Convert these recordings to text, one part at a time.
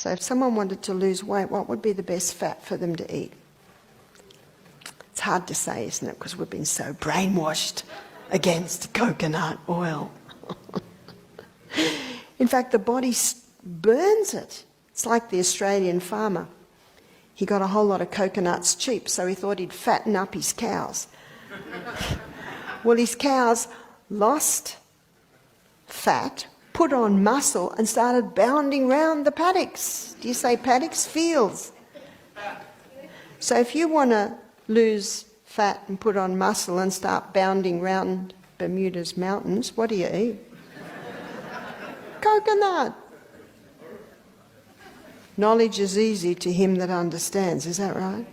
So if someone wanted to lose weight, what would be the best fat for them to eat? It's hard to say, isn't it? Because we've been so brainwashed against coconut oil. In fact, the body burns it. It's like the Australian farmer. He got a whole lot of coconuts cheap, so he thought he'd fatten up his cows. Well, his cows lost fat, put on muscle, and started bounding round the paddocks. Do you say paddocks? Fields. So if you want to lose fat and put on muscle and start bounding round Bermuda's mountains, what do you eat? Coconut. Knowledge is easy to him that understands, is that right?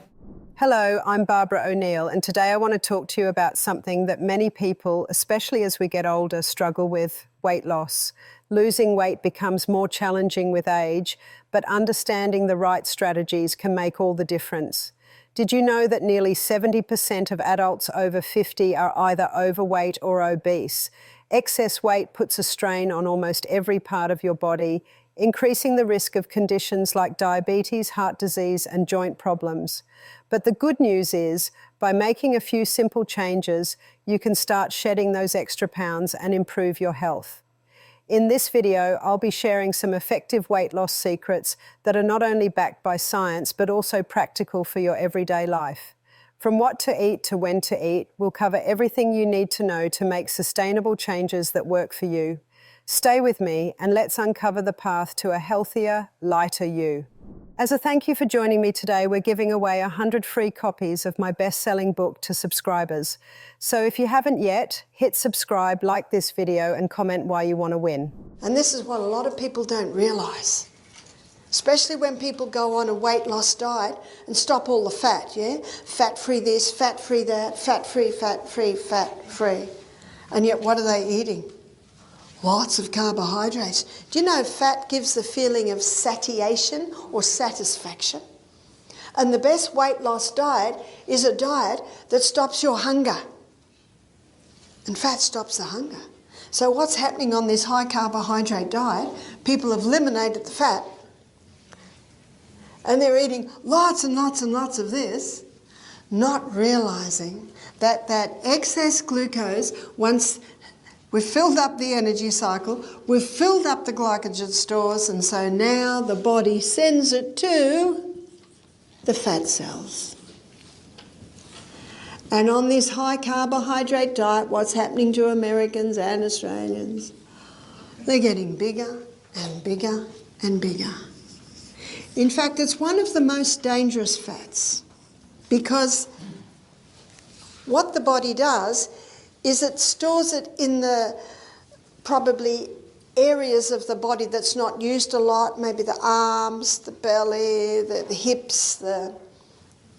Hello, I'm BarbaraONeill, and today I want to talk to you about something that many people, especially as we get older, struggle with: weight loss. Losing weight becomes more challenging with age, but understanding the right strategies can make all the difference. Did you know that nearly 70% of adults over 50 are either overweight or obese? Excess weight puts a strain on almost every part of your body, increasing the risk of conditions like diabetes, heart disease, and joint problems. But the good news is, by making a few simple changes, you can start shedding those extra pounds and improve your health. In this video, I'll be sharing some effective weight loss secrets that are not only backed by science, but also practical for your everyday life. From what to eat to when to eat, we'll cover everything you need to know to make sustainable changes that work for you. Stay with me and let's uncover the path to a healthier, lighter you. As a thank you for joining me today, we're giving away 100 free copies of my best-selling book to subscribers. So if you haven't yet, hit subscribe, like this video, and comment why you want to win. And this is what a lot of people don't realise, especially when people go on a weight loss diet and stop all the fat, yeah? Fat-free this, fat-free that, fat-free, fat-free, fat-free. And yet what are they eating? Lots of carbohydrates. Do you know fat gives the feeling of satiation or satisfaction? And the best weight loss diet is a diet that stops your hunger. And fat stops the hunger. So what's happening on this high carbohydrate diet? People have eliminated the fat and they're eating lots and lots and lots of this, not realising that that excess glucose, once we've filled up the energy cycle, we've filled up the glycogen stores, and so now the body sends it to the fat cells. And on this high carbohydrate diet, what's happening to Americans and Australians? They're getting bigger and bigger and bigger. In fact, it's one of the most dangerous fats, because what the body does is it stores it in the probably areas of the body that's not used a lot, maybe the arms, the belly, the hips, the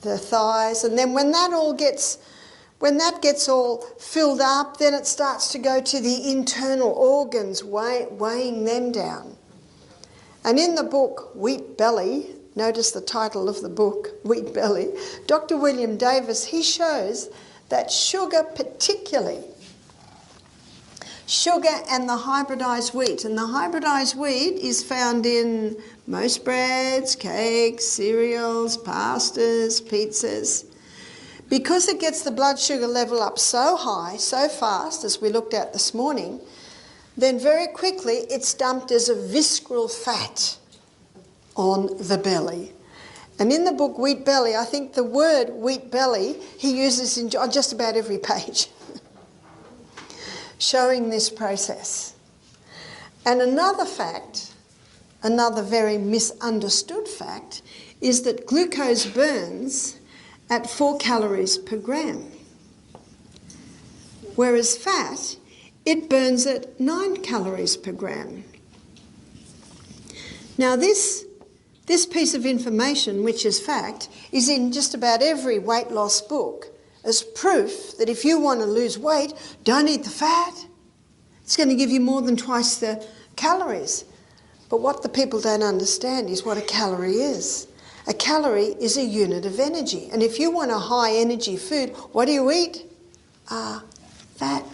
thighs, and then when that gets all filled up, then it starts to go to the internal organs, weighing them down. And in the book Wheat Belly, notice the title of the book, Wheat Belly, Dr. William Davis, he shows that sugar particularly, sugar and the hybridised wheat, and the hybridised wheat is found in most breads, cakes, cereals, pastas, pizzas. Because it gets the blood sugar level up so high, so fast, as we looked at this morning, then very quickly it's dumped as a visceral fat on the belly. And in the book Wheat Belly, I think the word wheat belly he uses on just about every page, showing this process. And another fact, another very misunderstood fact, is that glucose burns at 4 calories per gram, whereas fat, it burns at 9 calories per gram. Now this piece of information, which is fact, is in just about every weight loss book as proof that if you want to lose weight, don't eat the fat. It's going to give you more than twice the calories. But what the people don't understand is what a calorie is. A calorie is a unit of energy. And if you want a high energy food, what do you eat? Fat.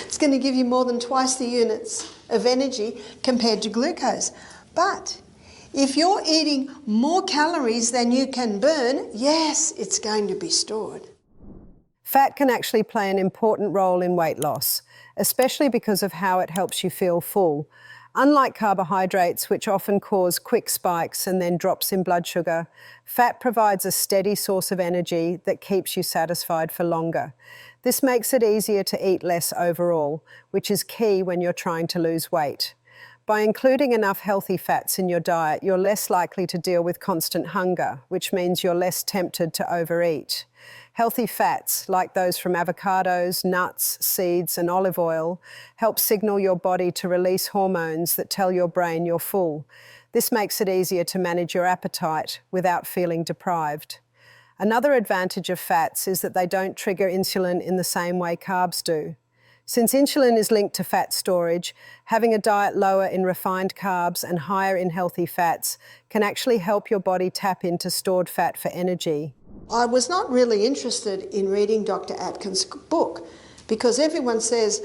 It's going to give you more than twice the units of energy compared to glucose. But If you're eating more calories than you can burn, yes, it's going to be stored. Fat can actually play an important role in weight loss, especially because of how it helps you feel full. Unlike carbohydrates, which often cause quick spikes and then drops in blood sugar, fat provides a steady source of energy that keeps you satisfied for longer. This makes it easier to eat less overall, which is key when you're trying to lose weight. By including enough healthy fats in your diet, you're less likely to deal with constant hunger, which means you're less tempted to overeat. Healthy fats, like those from avocados, nuts, seeds, and olive oil, help signal your body to release hormones that tell your brain you're full. This makes it easier to manage your appetite without feeling deprived. Another advantage of fats is that they don't trigger insulin in the same way carbs do. Since insulin is linked to fat storage, having a diet lower in refined carbs and higher in healthy fats can actually help your body tap into stored fat for energy. I was not really interested in reading Dr. Atkins' book because everyone says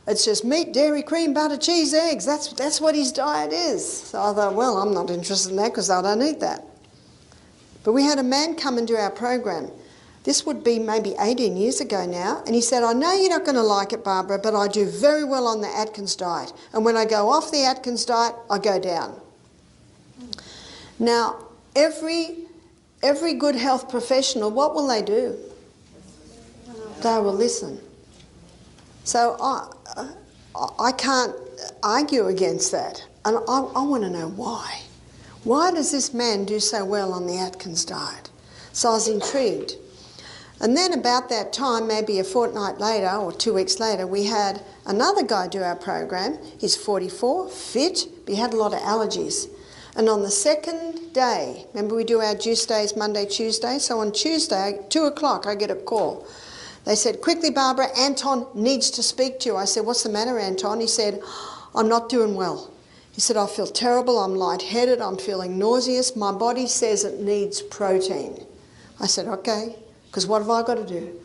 it's just meat, dairy, cream, butter, cheese, eggs. That's what his diet is. So I thought, well, I'm not interested in that because I don't eat that. But we had a man come into our program. This would be maybe 18 years ago now, and he said, I know you're not going to like it, Barbara, but I do very well on the Atkins diet. And when I go off the Atkins diet, I go down. Now, every good health professional, what will they do? They will listen. So I can't argue against that. And I want to know why. Why does this man do so well on the Atkins diet? So I was intrigued. And then about that time, maybe a fortnight later or 2 weeks later, we had another guy do our program. He's 44, fit, but he had a lot of allergies. And on the second day, remember we do our juice days Monday, Tuesday? So on Tuesday, 2 o'clock, I get a call. They said, quickly, Barbara, Anton needs to speak to you. I said, what's the matter, Anton? He said, I'm not doing well. He said, I feel terrible, I'm lightheaded, I'm feeling nauseous. My body says it needs protein. I said, okay, because what have I got to do?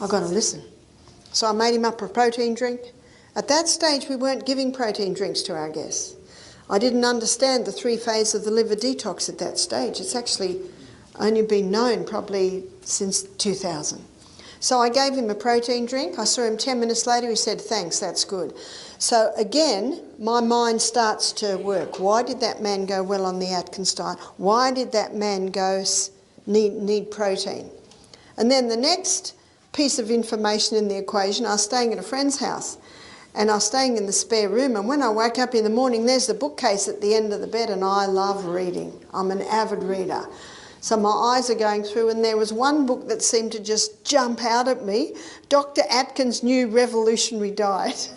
I've got to listen. So I made him up a protein drink. At that stage, we weren't giving protein drinks to our guests. I didn't understand the 3 phases of the liver detox at that stage. It's actually only been known probably since 2000. So I gave him a protein drink. I saw him 10 minutes later. He said, thanks, that's good. So again, my mind starts to work. Why did that man go well on the Atkins diet? Why did that man need protein? And then the next piece of information in the equation, I was staying at a friend's house. And I was staying in the spare room, and when I woke up in the morning, there's the bookcase at the end of the bed, and I love reading. I'm an avid reader. So my eyes are going through, and there was one book that seemed to just jump out at me, Dr. Atkins' New Revolutionary Diet.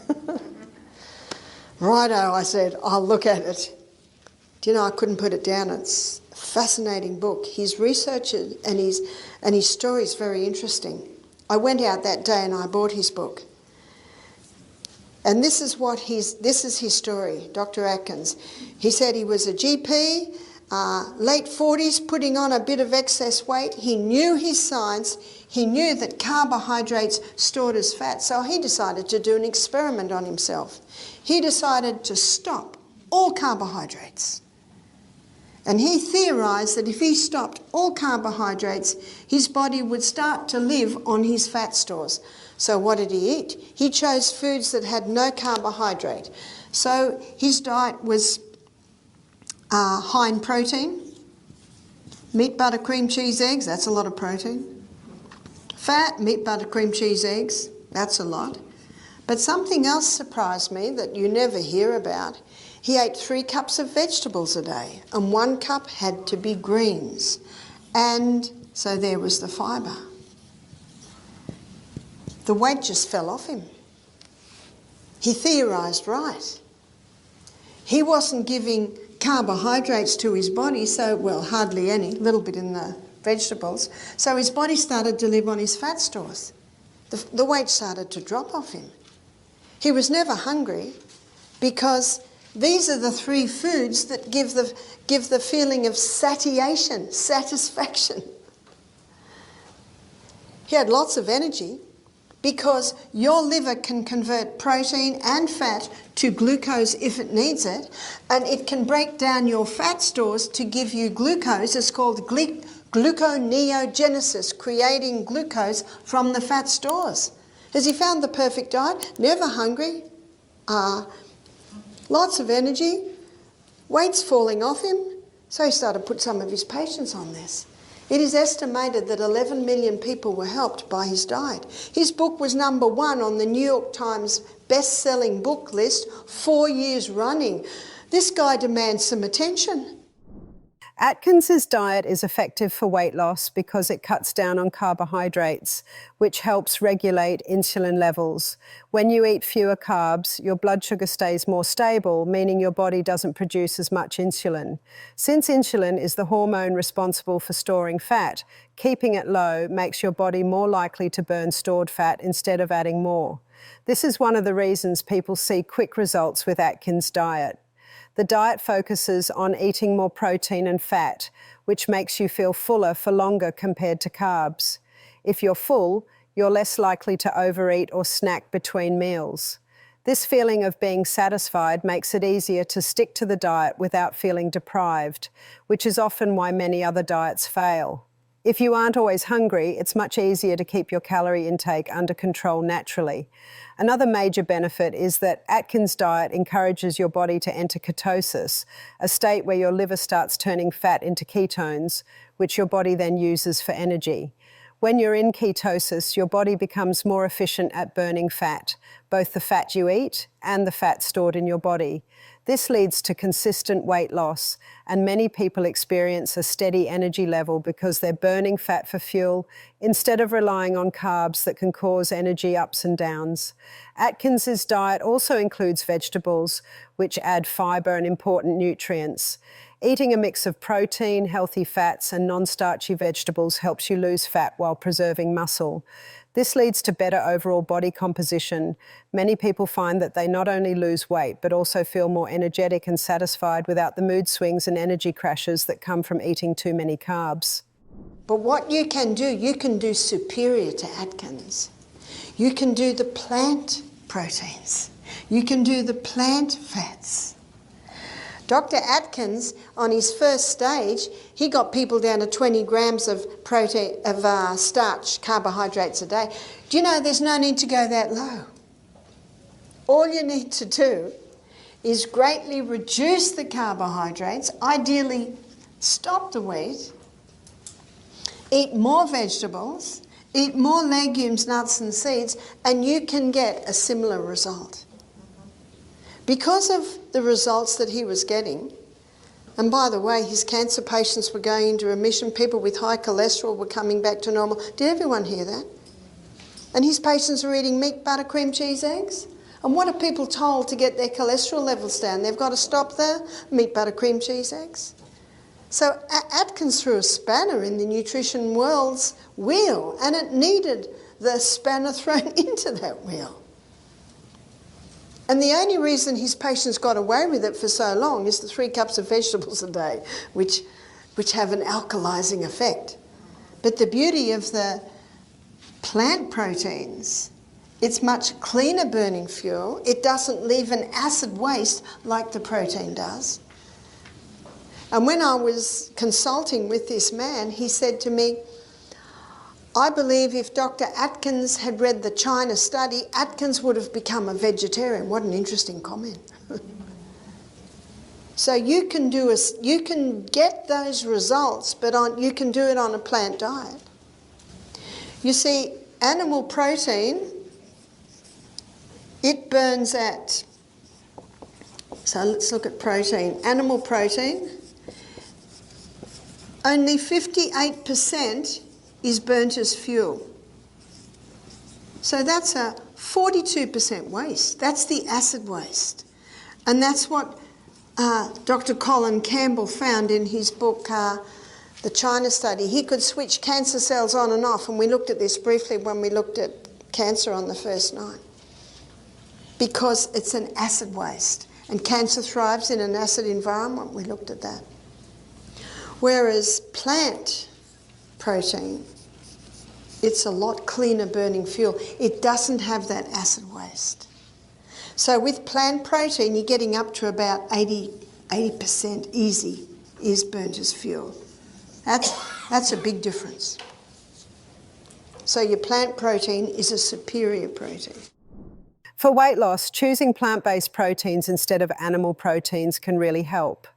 Righto, I said, I'll look at it. Do you know, I couldn't put it down. It's a fascinating book. His research and his story is very interesting. I went out that day and I bought his book. And this is his story, Dr. Atkins. He said he was a GP, late 40s, putting on a bit of excess weight. He knew his science. He knew that carbohydrates stored as fat, so he decided to do an experiment on himself. He decided to stop all carbohydrates. And he theorised that if he stopped all carbohydrates, his body would start to live on his fat stores. So what did he eat? He chose foods that had no carbohydrate. So his diet was high in protein. Meat, butter, cream, cheese, eggs, that's a lot of protein. Fat, meat, butter, cream, cheese, eggs, that's a lot. But something else surprised me that you never hear about. He ate 3 cups of vegetables a day, and 1 cup had to be greens. And so there was the fibre. The weight just fell off him. He theorised right. He wasn't giving carbohydrates to his body, so, well, hardly any, a little bit in the vegetables. So his body started to live on his fat stores. The weight started to drop off him. He was never hungry because these are the 3 foods that give the feeling of satiation, satisfaction. He had lots of energy, because your liver can convert protein and fat to glucose if it needs it, and it can break down your fat stores to give you glucose. It's called gluconeogenesis, creating glucose from the fat stores. Has he found the perfect diet? Never hungry, lots of energy, weight's falling off him, so he started to put some of his patients on this. It is estimated that 11 million people were helped by his diet. His book was #1 on the New York Times best-selling book list 4 years running. This guy demands some attention. Atkins's diet is effective for weight loss because it cuts down on carbohydrates, which helps regulate insulin levels. When you eat fewer carbs, your blood sugar stays more stable, meaning your body doesn't produce as much insulin. Since insulin is the hormone responsible for storing fat, keeping it low makes your body more likely to burn stored fat instead of adding more. This is one of the reasons people see quick results with Atkins' diet. The diet focuses on eating more protein and fat, which makes you feel fuller for longer compared to carbs. If you're full, you're less likely to overeat or snack between meals. This feeling of being satisfied makes it easier to stick to the diet without feeling deprived, which is often why many other diets fail. If you aren't always hungry, it's much easier to keep your calorie intake under control naturally. Another major benefit is that Atkins' diet encourages your body to enter ketosis, a state where your liver starts turning fat into ketones, which your body then uses for energy. When you're in ketosis, your body becomes more efficient at burning fat, both the fat you eat and the fat stored in your body. This leads to consistent weight loss, and many people experience a steady energy level because they're burning fat for fuel instead of relying on carbs that can cause energy ups and downs. Atkins' diet also includes vegetables, which add fibre and important nutrients. Eating a mix of protein, healthy fats, and non-starchy vegetables helps you lose fat while preserving muscle. This leads to better overall body composition. Many people find that they not only lose weight, but also feel more energetic and satisfied without the mood swings and energy crashes that come from eating too many carbs. But what you can do superior to Atkins. You can do the plant proteins. You can do the plant fats. Dr. Atkins, on his first stage, he got people down to 20 grams of starch, carbohydrates a day. Do you know there's no need to go that low? All you need to do is greatly reduce the carbohydrates, ideally stop the wheat, eat more vegetables, eat more legumes, nuts and seeds, and you can get a similar result. Because of the results that he was getting, and by the way, his cancer patients were going into remission, people with high cholesterol were coming back to normal. Did everyone hear that? And his patients were eating meat, butter, cream, cheese, eggs. And what are people told to get their cholesterol levels down? They've got to stop there, meat, butter, cream, cheese, eggs. So Atkins threw a spanner in the nutrition world's wheel, and it needed the spanner thrown into that wheel. And the only reason his patients got away with it for so long is the 3 cups of vegetables a day, which have an alkalizing effect. But the beauty of the plant proteins, it's much cleaner burning fuel. It doesn't leave an acid waste like the protein does. And when I was consulting with this man, he said to me, I believe if Dr. Atkins had read the China study, Atkins would have become a vegetarian. What an interesting comment. So you can get those results, but you can do it on a plant diet. You see, animal protein, it burns at, so let's look at protein. Animal protein, only 58% is burnt as fuel. So that's a 42% waste. That's the acid waste. And that's what Dr. Colin Campbell found in his book, The China Study. He could switch cancer cells on and off, and we looked at this briefly when we looked at cancer on the first night. Because it's an acid waste, and cancer thrives in an acid environment. We looked at that. Whereas plant protein It's a lot cleaner burning fuel. It doesn't have that acid waste. So with plant protein, you're getting up to about 80% easy is burnt as fuel. That's a big difference. So your plant protein is a superior protein. For weight loss, choosing plant-based proteins instead of animal proteins can really help.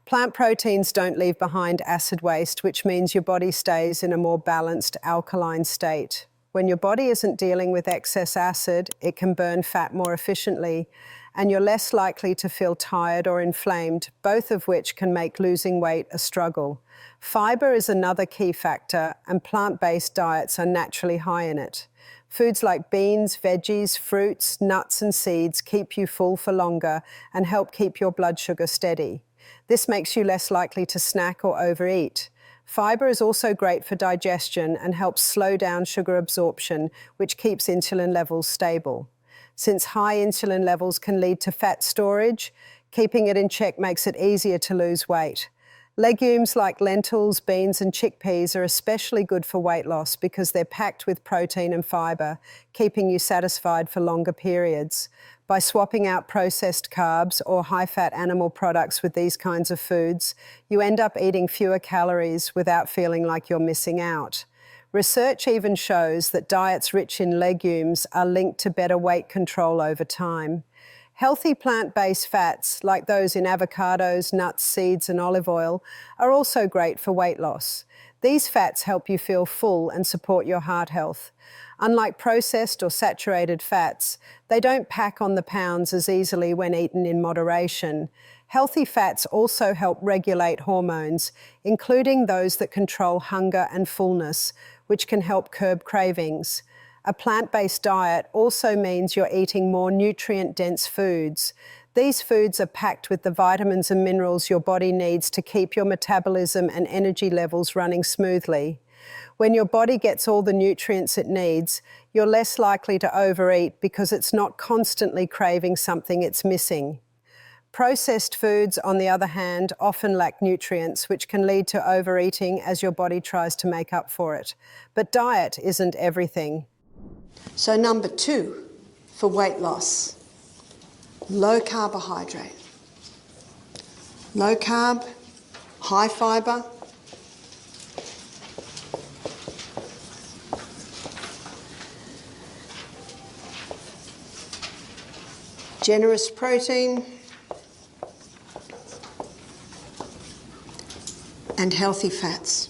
Plant proteins don't leave behind acid waste, which means your body stays in a more balanced alkaline state. When your body isn't dealing with excess acid, it can burn fat more efficiently, and you're less likely to feel tired or inflamed, both of which can make losing weight a struggle. Fibre is another key factor, and plant-based diets are naturally high in it. Foods like beans, veggies, fruits, nuts and seeds keep you full for longer and help keep your blood sugar steady. This makes you less likely to snack or overeat. Fibre is also great for digestion and helps slow down sugar absorption, which keeps insulin levels stable. Since high insulin levels can lead to fat storage, keeping it in check makes it easier to lose weight. Legumes like lentils, beans and chickpeas are especially good for weight loss because they're packed with protein and fibre, keeping you satisfied for longer periods. By swapping out processed carbs or high-fat animal products with these kinds of foods, you end up eating fewer calories without feeling like you're missing out. Research even shows that diets rich in legumes are linked to better weight control over time. Healthy plant-based fats, like those in avocados, nuts, seeds and olive oil, are also great for weight loss. These fats help you feel full and support your heart health. Unlike processed or saturated fats, they don't pack on the pounds as easily when eaten in moderation. Healthy fats also help regulate hormones, including those that control hunger and fullness, which can help curb cravings. A plant-based diet also means you're eating more nutrient-dense foods. These foods are packed with the vitamins and minerals your body needs to keep your metabolism and energy levels running smoothly. When your body gets all the nutrients it needs, you're less likely to overeat because it's not constantly craving something it's missing. Processed foods, on the other hand, often lack nutrients, which can lead to overeating as your body tries to make up for it. But diet isn't everything. So number 2 for weight loss, low carbohydrate. Low carb, high fibre. Generous protein and healthy fats.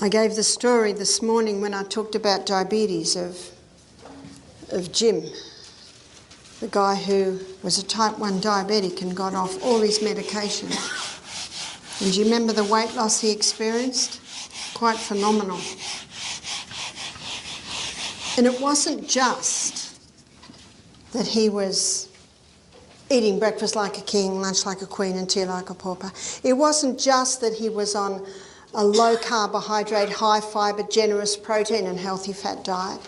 I gave the story this morning when I talked about diabetes of Jim, the guy who was a type 1 diabetic and got off all his medication. And do you remember the weight loss he experienced? Quite phenomenal. And it wasn't just that he was eating breakfast like a king, lunch like a queen and tea like a pauper. It wasn't just that he was on a low carbohydrate, high fibre, generous protein and healthy fat diet.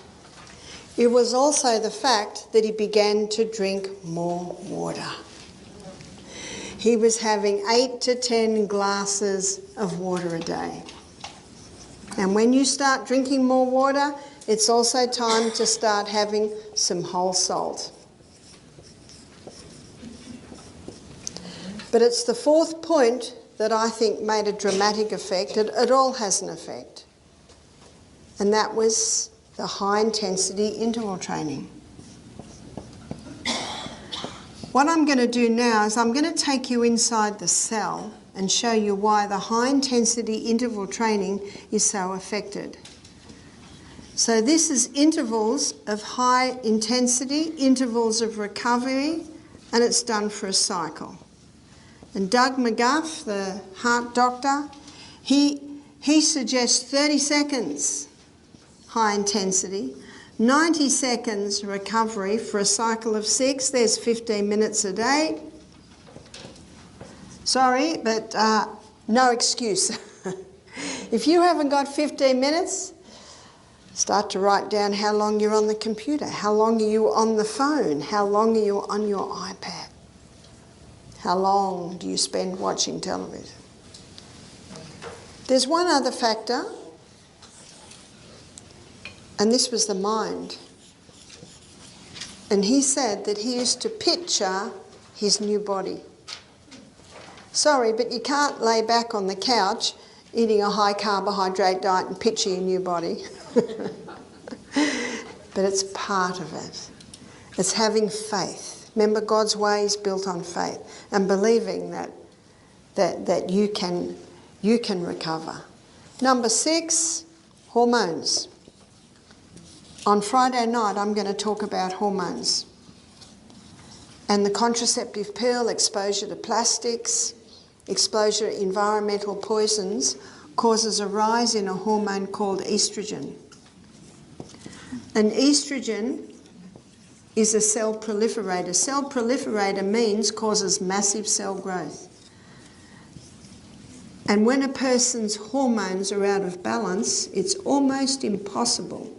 It was also the fact that he began to drink more water. He was having 8 to 10 glasses of water a day. And when you start drinking more water, it's also time to start having some whole salt. But it's the 4th point that I think made a dramatic effect. It all has an effect. And that was the high intensity interval training. What I'm going to do now is I'm going to take you inside the cell and show you why the high intensity interval training is so affected. So this is intervals of high intensity, intervals of recovery, and it's done for a cycle. And Doug McGuff, the heart doctor, he suggests 30 seconds high intensity, 90 seconds recovery for a cycle of 6. There's 15 minutes a day. Sorry, but no excuse. If you haven't got 15 minutes, start to write down how long you're on the computer, how long are you on the phone, how long are you on your iPad. How long do you spend watching television? There's one other factor, and this was the mind. And he said that he used to picture his new body. Sorry, but you can't lay back on the couch eating a high carbohydrate diet and picture your new body. But it's part of it. It's having faith. Remember, God's way is built on faith and believing that you can recover. Number 6, hormones. On Friday night, I'm going to talk about hormones and the contraceptive pill, exposure to plastics, exposure to environmental poisons causes a rise in a hormone called estrogen. And estrogen is a cell proliferator. Cell proliferator means causes massive cell growth. And when a person's hormones are out of balance, it's almost impossible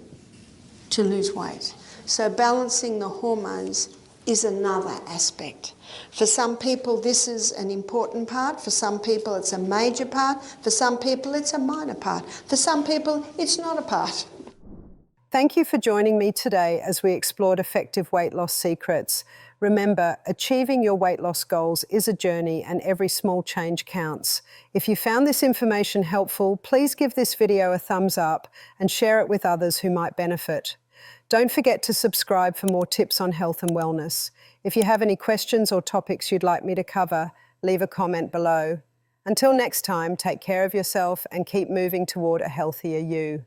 to lose weight. So balancing the hormones is another aspect. For some people this is an important part, for some people it's a major part, for some people it's a minor part, for some people it's not a part. Thank you for joining me today as we explored effective weight loss secrets. Remember, achieving your weight loss goals is a journey and every small change counts. If you found this information helpful, please give this video a thumbs up and share it with others who might benefit. Don't forget to subscribe for more tips on health and wellness. If you have any questions or topics you'd like me to cover, leave a comment below. Until next time, take care of yourself and keep moving toward a healthier you.